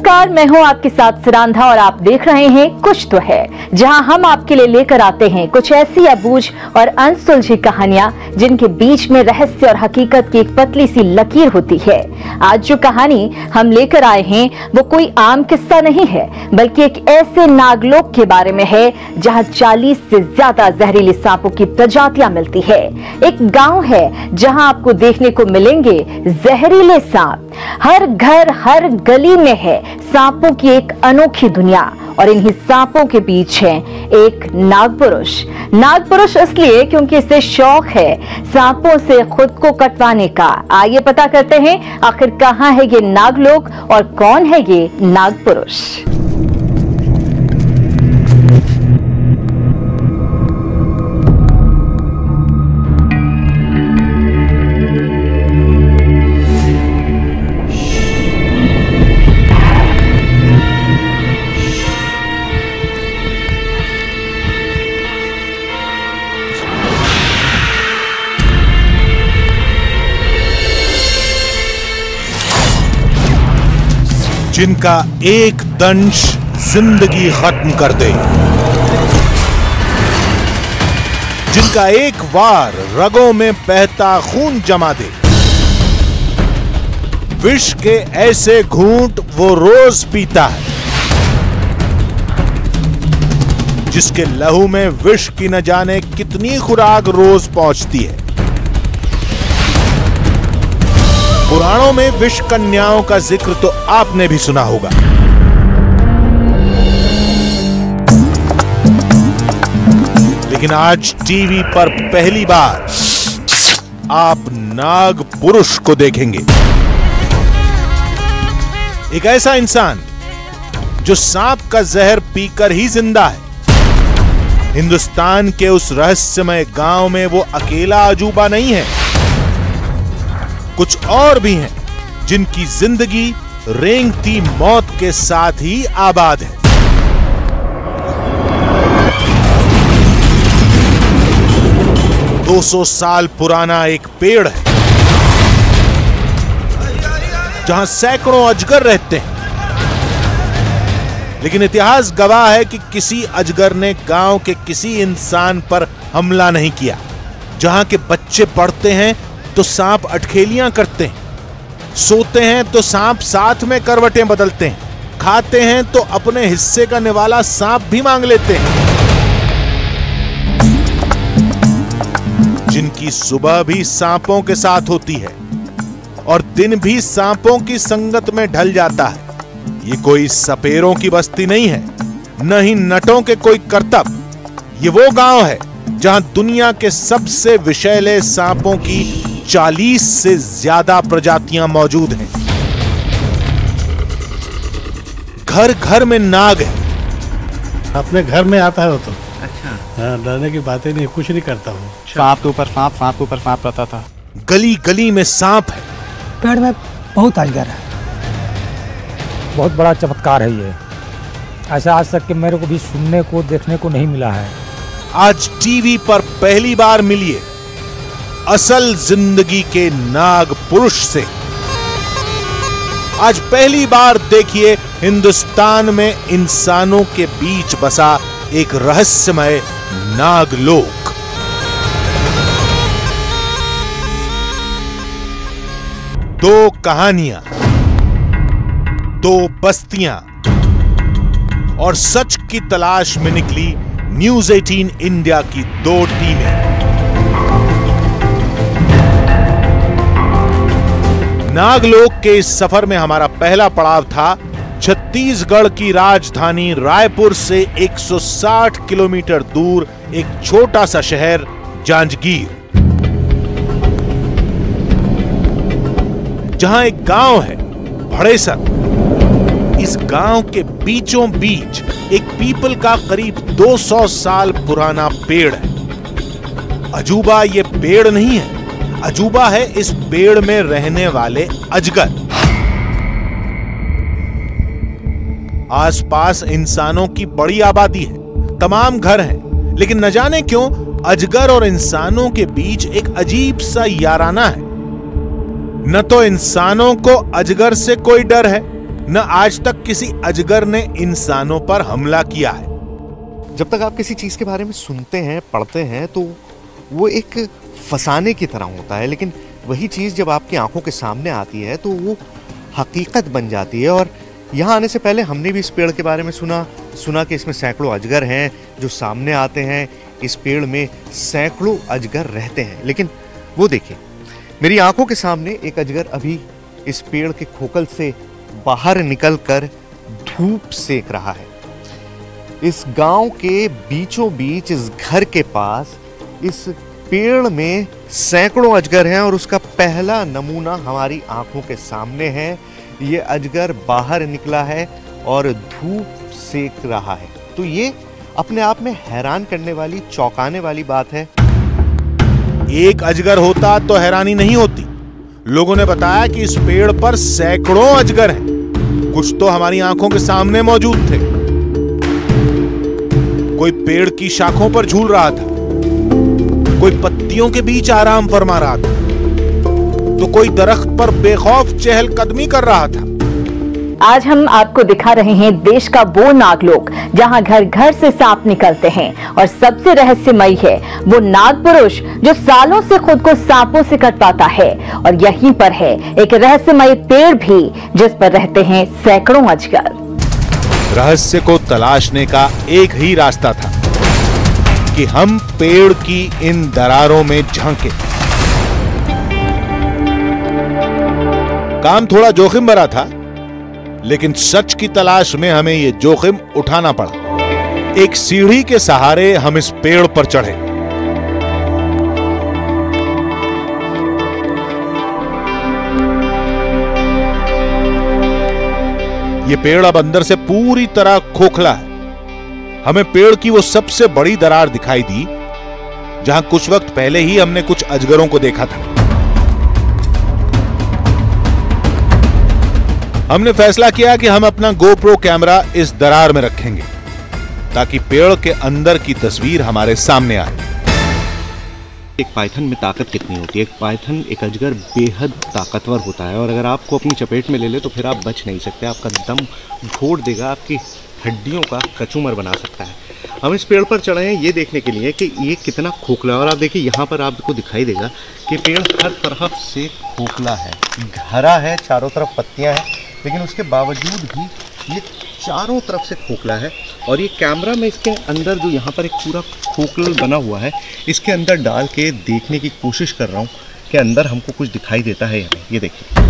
नमस्कार, मैं हूं आपके साथ सुरांधा और आप देख रहे हैं कुछ तो है, जहां हम आपके लिए लेकर आते हैं कुछ ऐसी अबूझ और अनसुलझी कहानियां जिनके बीच में रहस्य और हकीकत की एक पतली सी लकीर होती है। आज जो कहानी हम लेकर आए हैं वो कोई आम किस्सा नहीं है, बल्कि एक ऐसे नागलोक के बारे में है जहां 40 से ज्यादा जहरीले सांपों की प्रजातियां मिलती है। एक गांव है जहां आपको देखने को मिलेंगे जहरीले सांप। हर घर हर गली में है सांपों की एक अनोखी दुनिया, और इन्हीं सांपों के बीच है एक नागपुरुष। नागपुरुष इसलिए क्योंकि इसे शौक है सांपों से खुद को कटवाने का। आइए पता करते हैं आखिर कहां है ये नागलोक और कौन है ये नागपुरुष। जिनका एक दंश जिंदगी खत्म कर दे, जिनका एक वार रगों में बहता खून जमा दे, विष के ऐसे घूंट वो रोज पीता है, जिसके लहू में विष की न जाने कितनी खुराक रोज पहुंचती है। पुराणों में विष कन्याओं का जिक्र तो आपने भी सुना होगा, लेकिन आज टीवी पर पहली बार आप नाग पुरुष को देखेंगे। एक ऐसा इंसान जो सांप का जहर पीकर ही जिंदा है। हिंदुस्तान के उस रहस्यमय गांव में वो अकेला अजूबा नहीं है, कुछ और भी हैं जिनकी जिंदगी रेंगती मौत के साथ ही आबाद है। दो 200 साल पुराना एक पेड़ है जहां सैकड़ों अजगर रहते हैं, लेकिन इतिहास गवाह है कि किसी अजगर ने गांव के किसी इंसान पर हमला नहीं किया। जहां के बच्चे पढ़ते हैं तो सांप अटखेलियां करते हैं, सोते हैं तो सांप साथ में करवटें बदलते हैं, खाते हैं तो अपने हिस्से का निवाला सांप भी मांग लेते हैं। जिनकी सुबह भी सांपों के साथ होती है और दिन भी सांपों की संगत में ढल जाता है। ये कोई सपेरों की बस्ती नहीं है, न ही नटों के कोई करतब। ये वो गांव है जहां दुनिया के सबसे विषैले सांपों की 40 से ज्यादा प्रजातियां मौजूद हैं। घर घर में नाग है। अपने घर में आता है वो तो। अच्छा। हाँ, डरने की बातें नहीं, कुछ नहीं करता वो। सांप के ऊपर सांप, सांप के ऊपर सांप रहता था। गली गली में सांप है। पेड़ में बहुत अजगर है। बहुत बड़ा चमत्कार है ये, ऐसा आज तक कि मेरे को भी सुनने को देखने को नहीं मिला है। आज टीवी पर पहली बार मिलिए असल जिंदगी के नाग पुरुष से। आज पहली बार देखिए हिंदुस्तान में इंसानों के बीच बसा एक रहस्यमय नागलोक। दो कहानियां, दो बस्तियां और सच की तलाश में निकली न्यूज़ 18 इंडिया की 2 टीमें। नागलोक के इस सफर में हमारा पहला पड़ाव था छत्तीसगढ़ की राजधानी रायपुर से 160 किलोमीटर दूर एक छोटा सा शहर जांजगीर, जहां एक गांव है भड़ेसर। इस गांव के बीचों बीच एक पीपल का करीब 200 साल पुराना पेड़ है। अजूबा ये पेड़ नहीं है, अजूबा है इस पेड़ में रहने वाले अजगर। आसपास इंसानों की बड़ी आबादी है, तमाम घर हैं, लेकिन न जाने क्यों अजगर और इंसानों के बीच एक अजीब सा याराना है। न तो इंसानों को अजगर से कोई डर है न आज तक किसी अजगर ने इंसानों पर हमला किया है। जब तक आप किसी चीज़ के बारे में सुनते हैं, पढ़ते हैं, तो वो एक फसाने की तरह होता है, लेकिन वही चीज़ जब आपकी आंखों के सामने आती है तो वो हकीकत बन जाती है। और यहाँ आने से पहले हमने भी इस पेड़ के बारे में सुना कि इसमें सैकड़ों अजगर हैं जो सामने आते हैं। इस पेड़ में सैकड़ों अजगर रहते हैं, लेकिन वो देखिए, मेरी आंखों के सामने एक अजगर अभी इस पेड़ के खोखल से बाहर निकलकर धूप सेक रहा है। इस गांव के बीचों बीच, इस घर के पास, इस पेड़ में सैकड़ों अजगर हैं और उसका पहला नमूना हमारी आंखों के सामने है। ये अजगर बाहर निकला है और धूप सेक रहा है। तो ये अपने आप में हैरान करने वाली, चौंकाने वाली बात है। एक अजगर होता तो हैरानी नहीं होती। लोगों ने बताया कि इस पेड़ पर सैकड़ों अजगर हैं। कुछ तो हमारी आंखों के सामने मौजूद थे। कोई पेड़ की शाखों पर झूल रहा था, कोई पत्तियों के बीच आराम फरमा रहा था, तो कोई दरख्त पर बेखौफ चहलकदमी कर रहा था। आज हम आपको दिखा रहे हैं देश का वो नागलोक जहां घर घर से सांप निकलते हैं, और सबसे रहस्यमयी है वो नाग पुरुष जो सालों से खुद को सांपों से कटवाता है। और यहीं पर है एक रहस्यमयी पेड़ भी जिस पर रहते हैं सैकड़ों अजगर। रहस्य को तलाशने का एक ही रास्ता था कि हम पेड़ की इन दरारों में झांके। काम थोड़ा जोखिम भरा था, लेकिन सच की तलाश में हमें यह जोखिम उठाना पड़ा। एक सीढ़ी के सहारे हम इस पेड़ पर चढ़े। यह पेड़ अब अंदर से पूरी तरह खोखला है। हमें पेड़ की वो सबसे बड़ी दरार दिखाई दी जहां कुछ वक्त पहले ही हमने कुछ अजगरों को देखा था। हमने फैसला किया कि हम अपना GoPro कैमरा इस दरार में रखेंगे ताकि पेड़ के अंदर की तस्वीर हमारे सामने आए। एक पाइथन में ताकत कितनी होती है? एक पाइथन, एक अजगर बेहद ताकतवर होता है, और अगर आपको अपनी चपेट में ले ले तो फिर आप बच नहीं सकते। आपका दम घोट देगा, आपकी हड्डियों का कचूमर बना सकता है। हम इस पेड़ पर चढ़े हैं ये देखने के लिए कि ये कितना खोखला है। और आप देखिए, यहाँ पर आपको दिखाई देगा कि पेड़ हर तरफ से खोखला है, घरा है, चारों तरफ पत्तियाँ हैं, लेकिन उसके बावजूद भी ये चारों तरफ से खोखला है। और ये कैमरा में इसके अंदर जो यहाँ पर एक पूरा खोखल बना हुआ है, इसके अंदर डाल के देखने की कोशिश कर रहा हूँ कि अंदर हमको कुछ दिखाई देता है या नहीं। ये देखिए,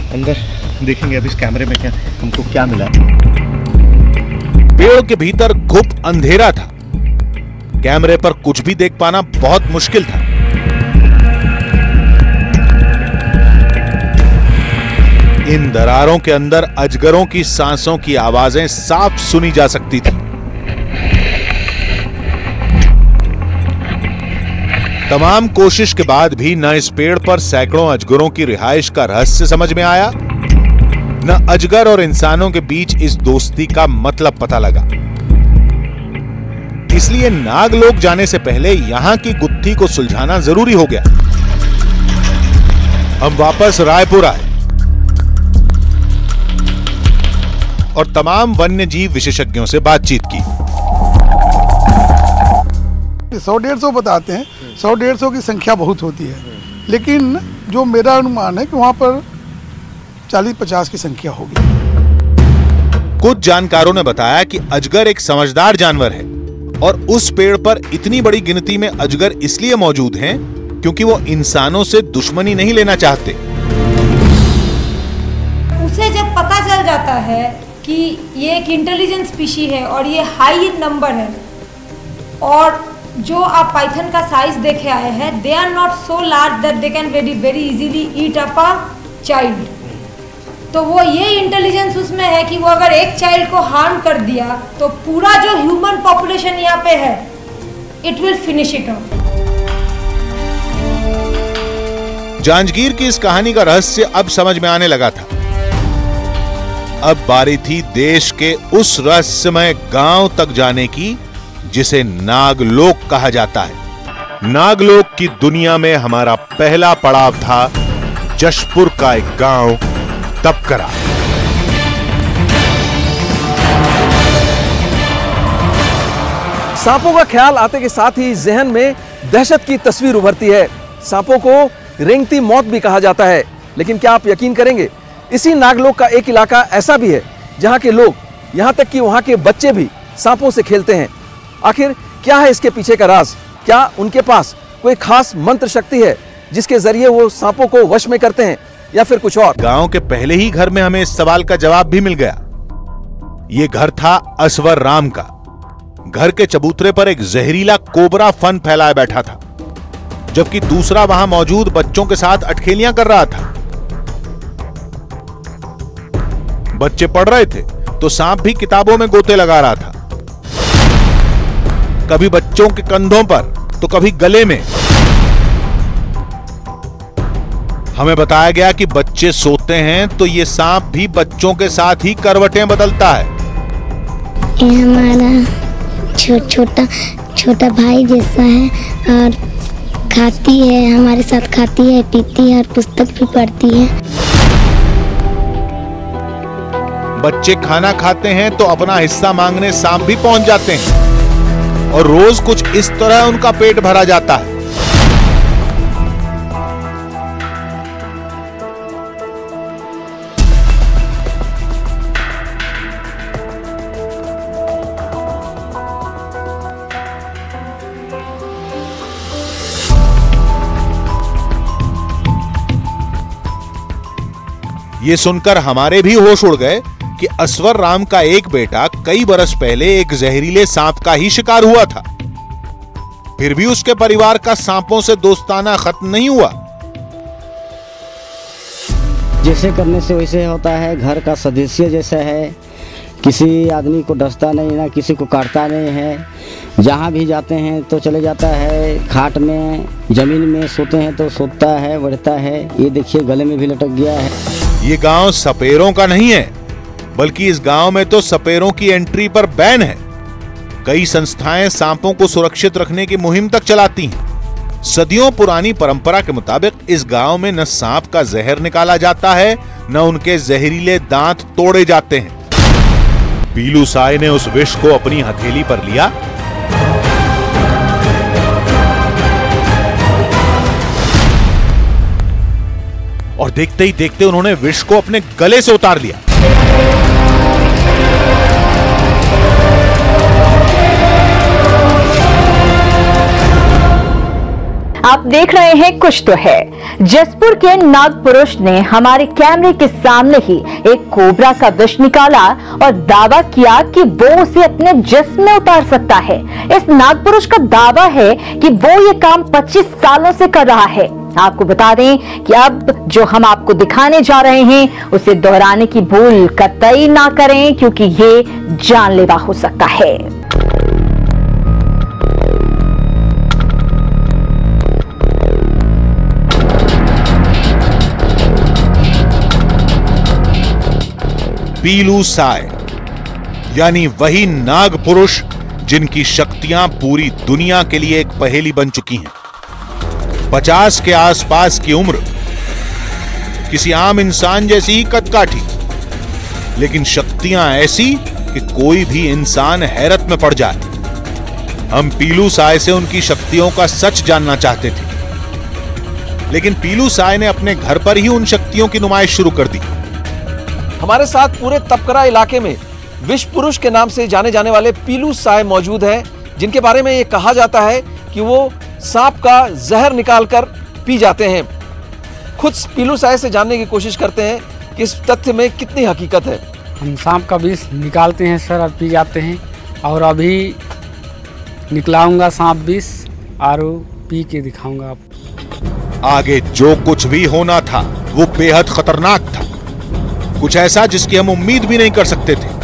अंदर देखेंगे अब इस कैमरे में क्या हमको क्या मिला। पेड़ के भीतर घुप अंधेरा था। कैमरे पर कुछ भी देख पाना बहुत मुश्किल था। इन दरारों के अंदर अजगरों की सांसों की आवाजें साफ सुनी जा सकती थी। तमाम कोशिश के बाद भी न इस पेड़ पर सैकड़ों अजगरों की रिहाइश का रहस्य समझ में आया, न अजगर और इंसानों के बीच इस दोस्ती का मतलब पता लगा। इसलिए नागलोक जाने से पहले यहां की गुत्थी को सुलझाना जरूरी हो गया। हम वापस रायपुर आए और तमाम वन्य जीव विशेषज्ञों से बातचीत की। 100-150 बताते हैं, 100-150 की संख्या बहुत होती है, लेकिन जो मेरा अनुमान है कि वहां पर 40-50 की संख्या होगी। कुछ जानकारों ने बताया कि अजगर एक समझदार जानवर है और उस पेड़ पर इतनी बड़ी गिनती में अजगर इसलिए मौजूद हैं क्योंकि वो इंसानों से दुश्मनी नहीं लेना चाहते। उसे जब पता चल जाता है कि ये एक इंटेलिजेंट स्पीशी है और ये हाई इन नंबर है, और जो आप पाइथन का साइज देखे आए हैं, they are not so large that they can very easily eat up a child. तो वो ये इंटेलिजेंस उसमें है कि वो अगर एक चाइल्ड को हार्म कर दिया तो पूरा जो ह्यूमन पॉपुलेशन यहाँ पे है, it will finish it of. Janjgir की इस कहानी का रहस्य अब समझ में आने लगा था। अब बारी थी देश के उस रहस्यमय गांव तक जाने की जिसे नागलोक कहा जाता है। नागलोक की दुनिया में हमारा पहला पड़ाव था जशपुर का एक गांव तपकरा। सांपों का ख्याल आते के साथ ही जहन में दहशत की तस्वीर उभरती है। सांपों को रेंगती मौत भी कहा जाता है। लेकिन क्या आप यकीन करेंगे, इसी नागलोक का एक इलाका ऐसा भी है जहां के लोग, यहां तक कि वहां के बच्चे भी सांपों से खेलते हैं। आखिर क्या है इसके पीछे का राज? क्या उनके पास कोई खास मंत्र शक्ति है जिसके जरिए वो सांपों को वश में करते हैं, या फिर कुछ और? गांव के पहले ही घर में हमें इस सवाल का जवाब भी मिल गया। यह घर था असवर राम का। घर के चबूतरे पर एक जहरीला कोबरा फन फैलाए बैठा था, जबकि दूसरा वहां मौजूद बच्चों के साथ अटखेलियां कर रहा था। बच्चे पढ़ रहे थे तो सांप भी किताबों में गोते लगा रहा था, कभी बच्चों के कंधों पर तो कभी गले में। हमें बताया गया कि बच्चे सोते हैं तो ये सांप भी बच्चों के साथ ही करवटें बदलता है। ये हमारा छोटा भाई जैसा है, और खाती है, हमारे साथ खाती है, पीती है और पुस्तक भी पढ़ती है। बच्चे खाना खाते हैं तो अपना हिस्सा मांगने सांप भी पहुंच जाते हैं, और रोज कुछ इस तरह उनका पेट भरा जाता है। ये सुनकर हमारे भी होश उड़ गए कि असवर राम का एक बेटा कई बरस पहले एक जहरीले सांप का ही शिकार हुआ था। फिर भी उसके परिवार का सांपों से दोस्ताना खत्म नहीं हुआ। जैसे करने से वैसे होता है, घर का सदस्य जैसा है, किसी आदमी को डसता नहीं, ना किसी को काटता नहीं है। जहाँ भी जाते हैं तो चले जाता है, खाट में जमीन में सोते हैं तो सोता है, बढ़ता है। ये देखिए गले में भी लटक गया है। ये गांव सपेरों का नहीं है, बल्कि इस गांव में तो सपेरों की एंट्री पर बैन है। कई संस्थाएं सांपों को सुरक्षित रखने की मुहिम तक चलाती हैं। सदियों पुरानी परंपरा के मुताबिक इस गांव में न सांप का जहर निकाला जाता है, न उनके जहरीले दांत तोड़े जाते हैं। पीलू साय ने उस विष को अपनी हथेली पर लिया और देखते ही देखते उन्होंने विष को अपने गले से उतार लिया। आप देख रहे हैं कुछ तो है। जसपुर के नागपुरुष ने हमारे कैमरे के सामने ही एक कोबरा का विष निकाला और दावा किया कि वो उसे अपने जिस्म में उतार सकता है। इस नागपुरुष का दावा है कि वो ये काम 25 सालों से कर रहा है। आपको बता दें कि अब जो हम आपको दिखाने जा रहे हैं उसे दोहराने की भूल कतई ना करें, क्योंकि ये जानलेवा हो सकता है। पीलू साय यानी वही नाग पुरुष जिनकी शक्तियां पूरी दुनिया के लिए एक पहेली बन चुकी हैं। 50 के आसपास की उम्र, किसी आम इंसान जैसी ही कदकाठी, लेकिन शक्तियां ऐसी कि कोई भी इंसान हैरत में पड़ जाए। हम पीलू साय से उनकी शक्तियों का सच जानना चाहते थे, लेकिन पीलू साय ने अपने घर पर ही उन शक्तियों की नुमाइश शुरू कर दी। हमारे साथ पूरे तपकरा इलाके में विश्व पुरुष के नाम से जाने जाने वाले पीलू साय मौजूद हैं, जिनके बारे में ये कहा जाता है कि वो सांप का जहर निकालकर पी जाते हैं। खुद पीलू साय से जानने की कोशिश करते हैं कि इस तथ्य में कितनी हकीकत है। हम सांप का विष निकालते हैं सर और पी जाते हैं, और अभी निकलाऊंगा सांप विष और पी के दिखाऊंगा आप। आगे जो कुछ भी होना था वो बेहद खतरनाक था, कुछ ऐसा जिसकी हम उम्मीद भी नहीं कर सकते थे।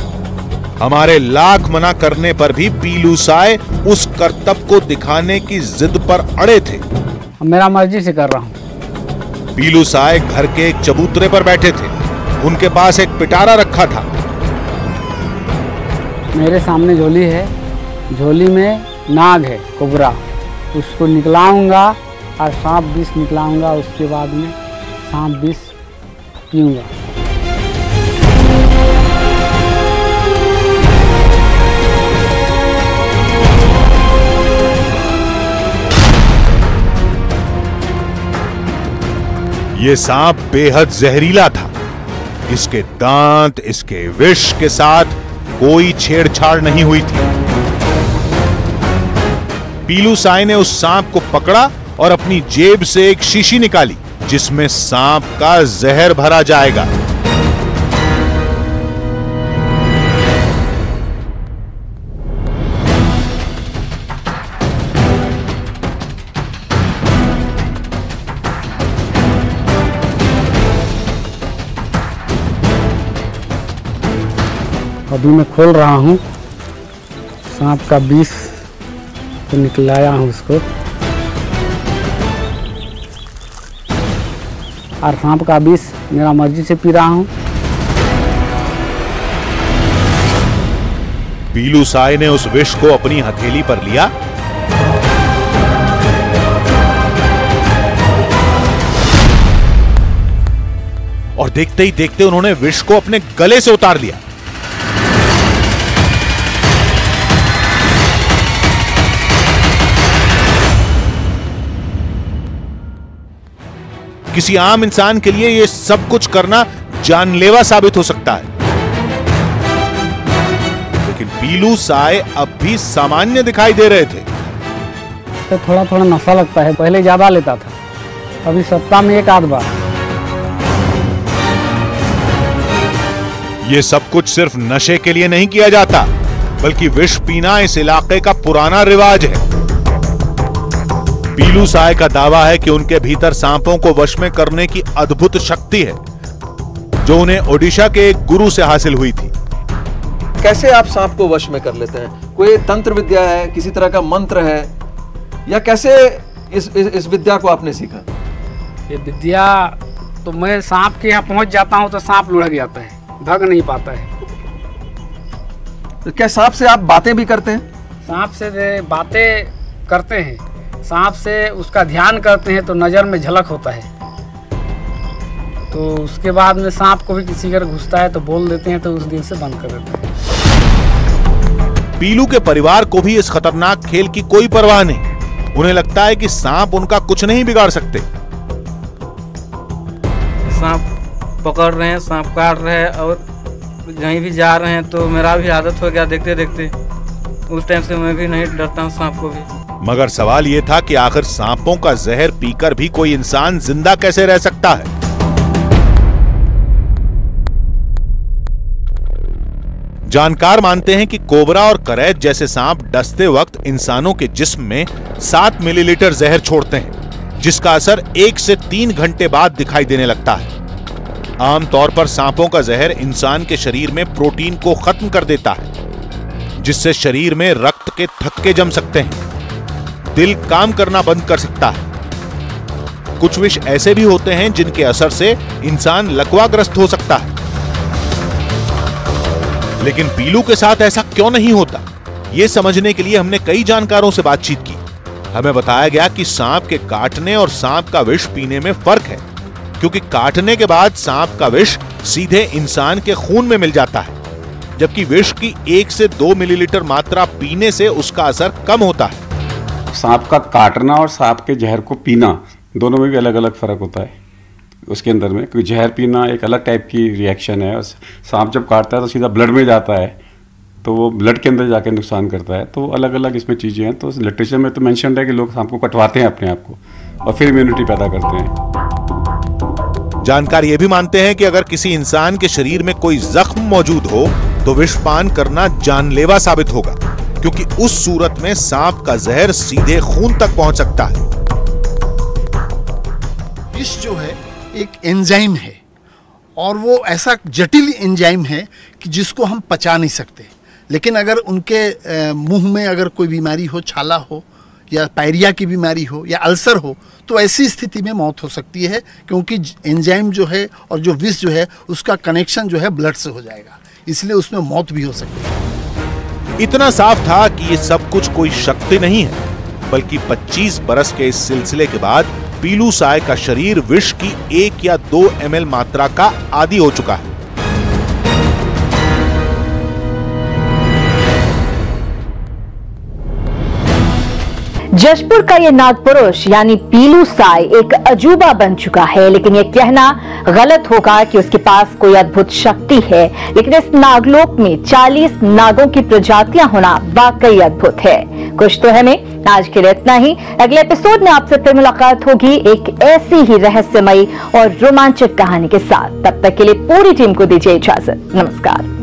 हमारे लाख मना करने पर भी पीलू साय उस करतब को दिखाने की जिद पर अड़े थे। मेरा मर्जी से कर रहा हूँ। पीलू साय घर के एक चबूतरे पर बैठे थे। उनके पास एक पिटारा रखा था। मेरे सामने झोली है, झोली में नाग है, कोबरा। उसको निकलाऊंगा और सांप विष निकलाऊंगा। उसके बाद में सांप विष पीऊंगा। ये सांप बेहद जहरीला था। इसके दांत, इसके विष के साथ कोई छेड़छाड़ नहीं हुई थी। पीलू साय ने उस सांप को पकड़ा और अपनी जेब से एक शीशी निकाली जिसमें सांप का जहर भरा जाएगा। अभी मैं खोल रहा हूँ। सांप का विष तो निकलाया हूँ उसको, और सांप का विष मेरा मर्जी से पी रहा हूँ। पीलू साय ने उस विष को अपनी हथेली पर लिया और देखते ही देखते उन्होंने विष को अपने गले से उतार लिया। किसी आम इंसान के लिए यह सब कुछ करना जानलेवा साबित हो सकता है, लेकिन पीलू साय अब भी सामान्य दिखाई दे रहे थे। तो थोड़ा थोड़ा नशा लगता है। पहले ज्यादा लेता था, अभी सप्ताह में एक आध बार। यह सब कुछ सिर्फ नशे के लिए नहीं किया जाता, बल्कि विष पीना इस इलाके का पुराना रिवाज है। पीलू साय का दावा है कि उनके भीतर सांपों को वश में करने की अद्भुत शक्ति है, जो उन्हें ओडिशा के एक गुरु से हासिल हुई थी। कैसे आप सांप को वश में कर लेते हैं? कोई तंत्र विद्या है, किसी तरह का मंत्र है, या कैसे इस विद्या को आपने सीखा? ये विद्या तो मैं सांप के यहाँ पहुंच जाता हूँ तो सांप लुढ़क जाता है, भाग नहीं पाता है। तो क्या सांप से आप बातें भी करते हैं? सांप से बातें करते हैं, सांप से उसका ध्यान करते हैं तो नज़र में झलक होता है। तो उसके बाद में सांप को भी किसी घर घुसता है तो बोल देते हैं, तो उस दिन से बंद कर देते हैं। पीलू के परिवार को भी इस खतरनाक खेल की कोई परवाह नहीं। उन्हें लगता है कि सांप उनका कुछ नहीं बिगाड़ सकते। सांप पकड़ रहे हैं, सांप काट रहे हैं, और कहीं भी जा रहे हैं तो मेरा भी आदत हो गया देखते देखते। उस टाइम से मैं भी नहीं डरता हूँ सांप को भी। मगर सवाल यह था कि आखिर सांपों का जहर पीकर भी कोई इंसान जिंदा कैसे रह सकता है? जानकार मानते हैं कि कोबरा और करैत जैसे सांप डसते वक्त इंसानों के जिस्म में 7 मिलीलीटर जहर छोड़ते हैं, जिसका असर 1 से 3 घंटे बाद दिखाई देने लगता है। आमतौर पर सांपों का जहर इंसान के शरीर में प्रोटीन को खत्म कर देता है, जिससे शरीर में रक्त के थक्के जम सकते हैं, दिल काम करना बंद कर सकता है। कुछ विष ऐसे भी होते हैं जिनके असर से इंसान लकवाग्रस्त हो सकता है। लेकिन पीलू के साथ ऐसा क्यों नहीं होता, यह समझने के लिए हमने कई जानकारों से बातचीत की। हमें बताया गया कि सांप के काटने और सांप का विष पीने में फर्क है, क्योंकि काटने के बाद सांप का विष सीधे इंसान के खून में मिल जाता है, जबकि विष की 1 से 2 मिलीलीटर मात्रा पीने से उसका असर कम होता है। सांप का काटना और सांप के जहर को पीना, दोनों में भी अलग अलग फ़र्क होता है उसके अंदर में। क्योंकि जहर पीना एक अलग टाइप की रिएक्शन है, और सांप जब काटता है तो सीधा ब्लड में जाता है, तो वो ब्लड के अंदर जाकर नुकसान करता है। तो अलग अलग इसमें चीज़ें हैं। तो लिटरेचर में तो मेंशन है कि लोग सांप को कटवाते हैं अपने आप को, और फिर इम्यूनिटी पैदा करते हैं। जानकार ये भी मानते हैं कि अगर किसी इंसान के शरीर में कोई जख्म मौजूद हो तो विषपान करना जानलेवा साबित होगा, क्योंकि उस सूरत में सांप का जहर सीधे खून तक पहुंच सकता है। विष जो है एक एंजाइम है, और वो ऐसा जटिल एंजाइम है कि जिसको हम पचा नहीं सकते। लेकिन अगर उनके मुंह में अगर कोई बीमारी हो, छाला हो या पायरिया की बीमारी हो या अल्सर हो, तो ऐसी स्थिति में मौत हो सकती है, क्योंकि एंजाइम जो है और जो विष जो है उसका कनेक्शन जो है ब्लड से हो जाएगा, इसलिए उसमें मौत भी हो सकती है। इतना साफ था कि ये सब कुछ कोई शक्ति नहीं है, बल्कि 25 बरस के इस सिलसिले के बाद पीलू साय का शरीर विष की 1 या 2 ml मात्रा का आदी हो चुका है। जशपुर का ये नागपुरुष यानी पीलू साय एक अजूबा बन चुका है, लेकिन ये कहना गलत होगा कि उसके पास कोई अद्भुत शक्ति है। लेकिन इस नागलोक में 40 नागों की प्रजातियां होना वाकई अद्भुत है। कुछ तो है में। आज के लिए इतना ही। अगले एपिसोड में आपसे फिर मुलाकात होगी एक ऐसी ही रहस्यमयी और रोमांचक कहानी के साथ। तब तक के लिए पूरी टीम को दीजिए इजाजत। नमस्कार।